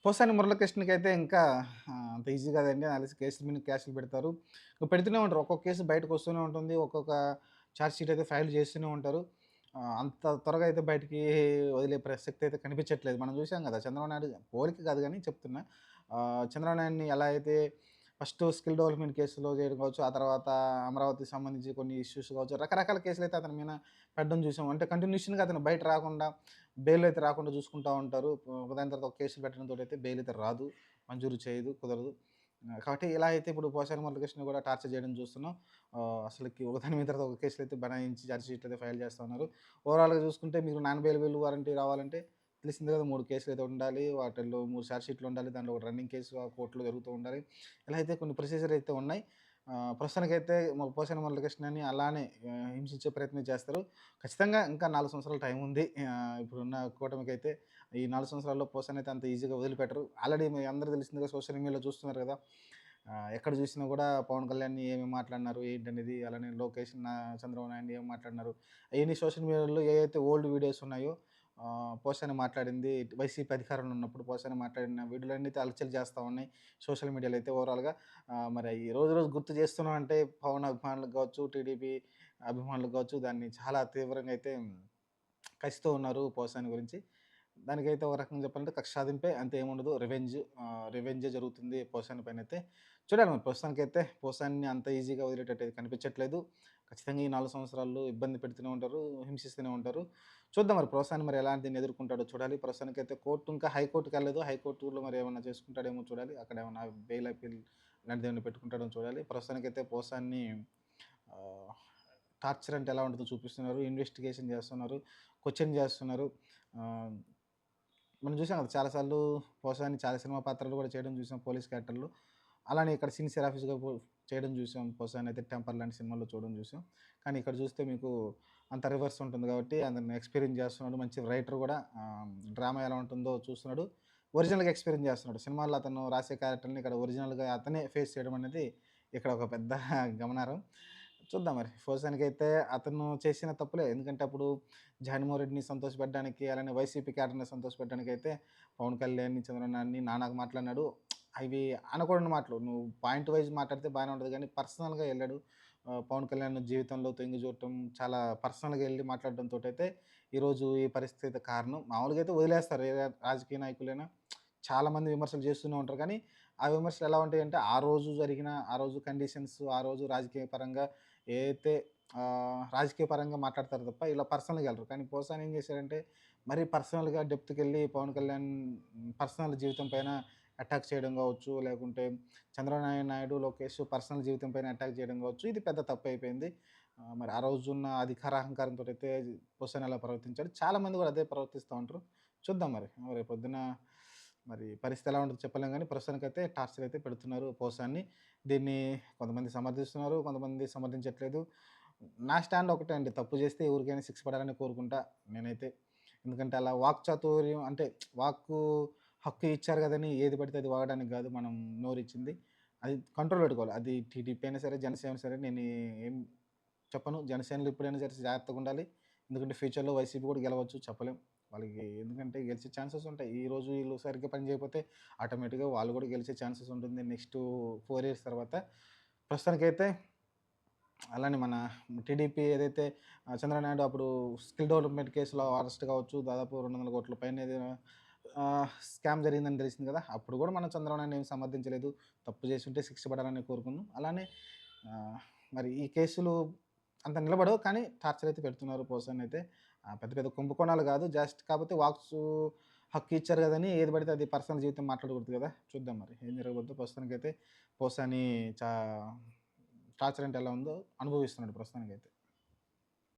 పోసాని మురళీకృష్ణకైతే ఇంకా అంత ఈజీ కాదండి. నాకు తెలిసి కేసుల మీద కేసులు పెడతారు. పెడుతూనే ఉంటారు. ఒక్కొక్క కేసు బయటకొస్తూనే ఉంటుంది. ఒక్కొక్క చార్జ్ షీట్ అయితే ఫైల్ చేస్తూనే ఉంటారు. అంత త్వరగా అయితే బయటికి వదిలే ప్రసక్తి అయితే కనిపించట్లేదు. మనం చూసాం కదా! చంద్రబాబు నాయుడు పోలిక కాదు గానీ చెప్తున్నా. చంద్రబాబు నాయుడిని ఎలా అయితే ఫస్టు స్కిల్ డెవలప్‌మెంట్ కేసులో చేయడం కావచ్చు, ఆ తర్వాత అమరావతికి సంబంధించి కొన్ని ఇష్యూస్ కావచ్చు, రకరకాల కేసులైతే అతని మీద పెట్టడం చూసాం. అంటే కంటిన్యూషన్‌గా అతను బయట రాకుండా, బెయిల్ అయితే రాకుండా చూసుకుంటా ఉంటారు. ఒకదాని తర్వాత ఒక కేసులు పెట్టడంతోటైతే బెయిల్ అయితే రాదు, మంజూరు చేయదు, కుదరదు. కాబట్టి ఇలా అయితే ఇప్పుడు పోసాని మురళీకృష్ణ కూడా టార్చర్ చేయడం చూస్తున్నాం. అసలకి ఒకదాని మీద తర్వాత ఒక కేసులైతే బనాయించి చార్జ్ షీట్లు అయితే ఫైల్ చేస్తా ఉన్నారు. ఓవరాల్‌గా చూసుకుంటే మీకు నాన్ బెయిలబుల్ వారంటీ రావాలంటే తెలిసిందే కదా! 3 కేసులైతే ఉండాలి. వాటిల్లో 3 చార్జ్ షీట్లు ఉండాలి. దాంట్లో ఒక రన్నింగ్ కేసు ఆ కోర్ట్‌లో జరుగుతూ ఉండాలి. ఇలా అయితే కొన్ని ప్రొసీజర్ అయితే ఉన్నాయి. ప్రస్తుతానికైతే పోసాని మురళీకృష్ణని అలానే హింసించే ప్రయత్నం చేస్తారు. ఖచ్చితంగా ఇంకా 4 సంవత్సరాల టైం ఉంది. ఇప్పుడున్న కూటమికైతే ఈ 4 సంవత్సరాల్లో పోసాని అయితే అంత ఈజీగా వదిలిపెట్టరు. ఆల్రెడీ మీ అందరూ తెలిసిందిగా సోషల్ మీడియాలో చూస్తున్నారు కదా! ఎక్కడ చూసినా కూడా పవన్ కళ్యాణ్‌ని ఏమేమి మాట్లాడినారు, ఏంటనేది అలానే లోకేష్, చంద్రబాబు నాయుడుని ఏం మాట్లాడినారు, అయన్నీ సోషల్ మీడియాలో ఏవైతే ఓల్డ్ వీడియోస్ ఉన్నాయో పోసాని మాట్లాడింది వైసీపీ అధికారంలో ఉన్నప్పుడు పోసాని మాట్లాడిన వీడియోలన్నీ అయితే హల్చల్ చేస్తా ఉన్నాయి సోషల్ మీడియాలో అయితే ఓవరాల్‌గా. మరి ఈ రోజు రోజు గుర్తు చేస్తున్నాం అంటే పవన్ అభిమానులకు కావచ్చు, టీడీపీ అభిమానులకు కావచ్చు దాన్ని చాలా తీవ్రంగా అయితే కసితో ఉన్నారు పోసాని గురించి. దానికైతే ఒక రకంగా చెప్పాలంటే కక్ష సాధింపే అంతే ఏముండదు. రివెంజే జరుగుతుంది పోసాని పైనైతే. చూడాలి మరి ప్రస్తుతానికైతే పోసానిని అంత ఈజీగా వదిలేటట్టయితే కనిపించట్లేదు. ఖచ్చితంగా ఈ 4 సంవత్సరాలు ఇబ్బంది పెడుతూనే ఉంటారు, హింసిస్తూనే ఉంటారు. చూద్దాం మరి పోసాని మరి ఎలా దీన్ని ఎదుర్కుంటాడో చూడాలి. ప్రస్తుతానికైతే కోర్టు ఇంకా హైకోర్టుకెళ్ళలేదు. హైకోర్టులో మరి ఏమన్నా చేసుకుంటాడేమో చూడాలి. అక్కడ ఏమన్నా బెయిల్ అప్పీల్ ఇలాంటిదేమన్నా పెట్టుకుంటాడేమో చూడాలి. ప్రస్తుతానికైతే పోసాన్ని ఆహ్, టార్చర్ అంటే ఎలా ఉంటుందో చూపిస్తున్నారు. ఇన్వెస్టిగేషన్ చేస్తున్నారు. క్వెషన్ చేస్తున్నారు. ఆహ్ మనం చూసాం కదా! చాలా సార్లు పోసాని చాలా సినిమా పాత్రలు కూడా చేయడం చూసాం పోలీస్ క్యారెక్టర్‌లో. అలానే ఇక్కడ సిన్సియర్ ఆఫీసర్‌గా చేయడం చూసాం. పోసాని అయితే 'టెంపర్' లాంటి సినిమాల్లో చూడడం చూసాం. కానీ ఇక్కడ చూస్తే మీకు అంత రివర్స్ ఉంటుంది కాబట్టి అతను ఎక్స్‌పీరియన్స్ చేస్తున్నాడు. మంచి రైటర్ కూడా డ్రామా ఎలా ఉంటుందో చూస్తున్నాడు. ఒరిజినల్‌గా ఎక్స్‌పీరియన్స్ చేస్తున్నాడు. సినిమాల్లో అతను రాసే క్యారెక్టర్‌ని ఇక్కడ ఒరిజినల్‌గా అతనే ఫేస్ చేయడం అనేది ఇక్కడ ఒక పెద్ద గమనార్హం. చూద్దాం మరి. పోసానికైతే అతను చేసిన తప్పులే. ఎందుకంటే అప్పుడు జగన్‌మోహన్ రెడ్డిని సంతోషపెట్టడానికి, అలానే వైసీపీ క్యాడర్‌ని సంతోషపెట్టడానికైతే పవన్ కళ్యాణ్‌ని, చంద్రబాబు నాయుడిని నానాకు మాట్లాడినాడు. అవి అనకూడని మాటలు. నువ్వు పాయింట్ వైస్ మాట్లాడితే బానే ఉంటది గానీ, పర్సనల్‌గా ఎళ్ళాడు. పవన్ కళ్యాణ్ జీవితంలో తొంగి చూడటం, చాలా పర్సనల్‌గా ఎళ్లి మాట్లాడడంతోటైతే ఈరోజు ఈ పరిస్థితి అయితే కారణం. మామూలుగా అయితే వదిలేస్తారు. ఏ రాజకీయ నాయకులైనా చాలామంది విమర్శలు చేస్తూనే ఉంటారు. కానీ, ఆ విమర్శలు ఎలా ఉంటాయంటే, ఆ రోజు జరిగిన, ఆ రోజు కండిషన్స్, ఆ రోజు రాజకీయ పరంగా ఏదైతే రాజకీయ పరంగా మాట్లాడతారు తప్ప, ఇలా పర్సనల్‌గా ఎళ్ళరు. కానీ పోసాని ఏం చేశారంటే, మరీ పర్సనల్‌గా డెప్త్‌కెళ్ళి పవన్ కళ్యాణ్ పర్సనల్ జీవితం పైన అటాక్ చేయడం కావచ్చు, లేకుంటే చంద్రబాబు నాయుడు, లోకేష్ పర్సనల్ జీవితం పైన అటాక్ చేయడం కావచ్చు, ఇది పెద్ద తప్పయిపోయింది. మరి ఆ రోజున్న అధికార అహంకారంతోటైతే పోసాని అలా ప్రవర్తించాడు. చాలామంది కూడా అదే ప్రవర్తిస్తా ఉంటారు. చూద్దాం మరి. రేపొద్దున మరి పరిస్థితి ఎలా ఉంటదో చెప్పలేం గానీ, ప్రస్తుతానికైతే టార్చర్ అయితే పెడుతున్నారు పోసాన్ని. దీన్ని కొంతమంది సమర్థిస్తున్నారు, కొంతమంది సమర్థించట్లేదు. నా స్టాండ్ ఒకటే అండి. తప్పు చేస్తే ఎవరికైనా శిక్ష పడాలని కోరుకుంటా నేనైతే. ఎందుకంటే అలా వాక్ చాతుర్యం అంటే వాక్కు హక్కు ఇచ్చారు గదని ఏది పడితే అది వాగడానికి గాదు మనం నోరిచ్చింది. అది కంట్రోల్ పెట్టుకోవాలి. అది టీడీపీ అయినా సరే, జనసేన అయినా సరే నేను ఏం చెప్పను. జనసేనలో ఎప్పుడైనా సరే జాగ్రత్తగుండాలి. ఎందుకంటే ఫ్యూచర్‌లో వైసీపీ కూడా గెలవచ్చు చెప్పలేం. వాళ్ళకి ఎందుకంటే గెలిచే ఛాన్సెస్ ఉంటాయి. ఈరోజు వీళ్ళు సరిగ్గా పని చేయకపోతే ఆటోమేటిక్‌గా వాళ్ళు కూడా గెలిచే ఛాన్సెస్ ఉంటుంది నెక్స్ట్ 4 ఇయర్స్ తర్వాత. ప్రస్తుతానికైతే అలానే మన టీడీపీ ఏదైతే చంద్రబాబు నాయుడు అప్పుడు స్కిల్ డెవలప్‌మెంట్ కేసులో అరెస్ట్ కావచ్చు, దాదాపు 200,00,00,000 పైన ఏదో స్కామ్ జరిగిందని తెలిసింది కదా! అప్పుడు కూడా మనం చంద్రబాబు నాయుడుని ఏమి సమర్థించలేదు. తప్పు చేసుంటే శిక్ష పడాలని కోరుకున్నాం. అలానే ఆహ్, మరి ఈ కేసులు అంత నిలబడవు. కానీ టార్చర్ అయితే పెడుతున్నారు పోసానయితే. పెద్ద పెద్ద కుంభకోణాలు కాదు. జస్ట్ కాకపోతే హక్కు ఇచ్చారు కదని ఏది పడితే అది పర్సనల్ జీవితం మాట్లాడకూడదు కదా! చూద్దాం మరి ఏం జరగబోద్దో. ప్రస్తుతానికైతే పోసాని చా టార్చర్ అంటే ఎలా ఉందో అనుభవిస్తున్నాడు ప్రస్తుతానికైతే.